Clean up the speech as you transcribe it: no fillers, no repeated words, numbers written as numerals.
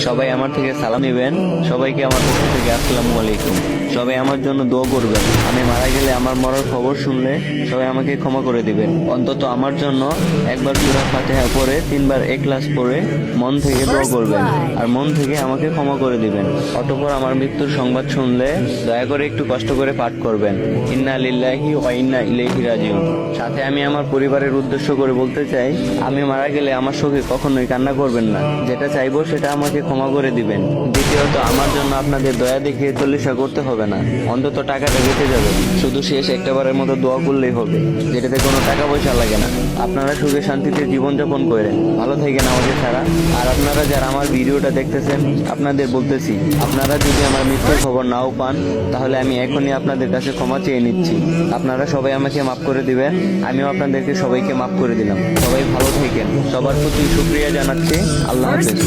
সবাই আমার থেকে সালাম নেবেন। সবাইকে আমার পক্ষ থেকে আসসালামু আলাইকুম। সবাই আমার জন্য দোয়া করবেন। আমি মারা গেলে আমার মরার খবর শুনলে সবাই আমাকে ক্ষমা করে দিবেন। অন্তত আমার জন্য একবার সূরা ফাতিহা পড়ে 3 বার ইখলাস পড়ে মন থেকে দোয়া করবেন আর মন থেকে আমাকে ক্ষমা করে দিবেন। অতঃপর আমার মৃত্যুর সংবাদ শুনলে দয়া করে একটু কষ্ট করে পাঠ করবেন, ইন্না লিল্লাহি ওয়া ইন্না ইলাইহি রাজিউন। সাথে আমি আমার পরিবারের উদ্দেশ্য করে বলতে চাই, আমি মারা গেলে আমার শোকে কখনোই কান্না করবেন না। যেটা চাইবো সেটা আমাকে ক্ষমা করে দিবেন। দ্বিতীয়ত, আমার জন্য আপনাদের দয়া দেখিয়ে চল্লিশা করতে হবে না, অন্তত টাকাটা বেঁচে যাবে। শুধু শেষ একটাবারের মতো দোয়া করলেই হবে, যেটাতে কোনো টাকা পয়সা লাগে না। আপনারা সুখে শান্তিতে জীবনযাপন করেন, ভালো থাকেন আমাদের ছাড়া। আর আপনারা যারা আমার ভিডিওটা দেখতেছেন, আপনাদের বলতেছি, আপনারা যদি আমার মৃত্যুর খবর নাও পান, তাহলে আমি এখনই আপনাদের কাছে ক্ষমা চেয়ে নিচ্ছি। আপনারা সবাই আমাকে মাফ করে দিবেন, আমিও আপনাদেরকে সবাইকে মাফ করে দিলাম। সবাই ভালো থাকেন। সবার প্রতি শুকরিয়া জানাচ্ছি। আল্লাহ হাফেজ।